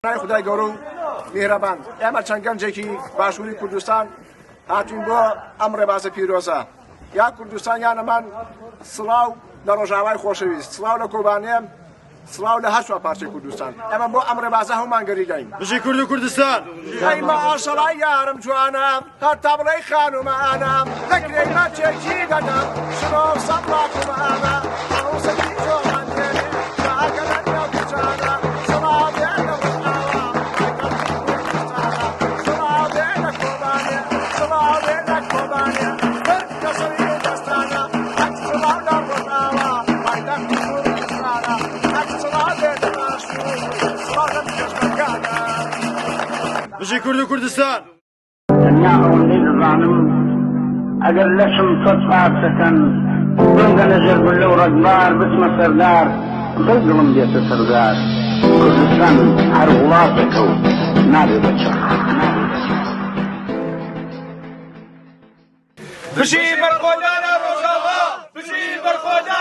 خدای گەورە و میهرەبان ئێمە چەند گەنجێکی باشووری کوردستان هاتوین بۆ ئەم ڕێبازە پیرۆزە یا کوردستان یانەمان سڵاو لە ڕۆژاوای خۆشەویست سڵاو لە کۆبانێم سڵاو لە هەر پارچەی کوردستان ئێمە بۆ ئەم ڕێبازە هەمومان گەریداین بژی کورد و کوردستان ئەی ماشەڵای یارم جوانە هەر تا بڵێی خانومانم دەکرێی ماچێکی دەدەم شنۆ سەد لاکومانە عروسەکی جۆڵان دێنێ شاگەلەن یا کوچانە سڵاو دێنە ڕۆژاوا سڵاو دێنە کۆبانێ سڵاو دێنە کۆبانێ هەر کەسەری دەستانە هەر سڵاو لە ڕۆژاوا پایتەختی کوردستانە هەر سڵاو دێنە باشوور سڵاو لە پێشمەرگانە بژی کورد و کوردستان تەنیا ئەوەندەی دەزانم ئەگەر لەشم تۆت پارچەکەن بنگە لەژێر گولە و ڕەگبار بچمە سەردار دڵم دێتە سەردار کوردستان هەر وڵاتێکە و نابێ بە چەق بژی بەرخۆدانە ڕۆژاوا بژی بەرخۆدان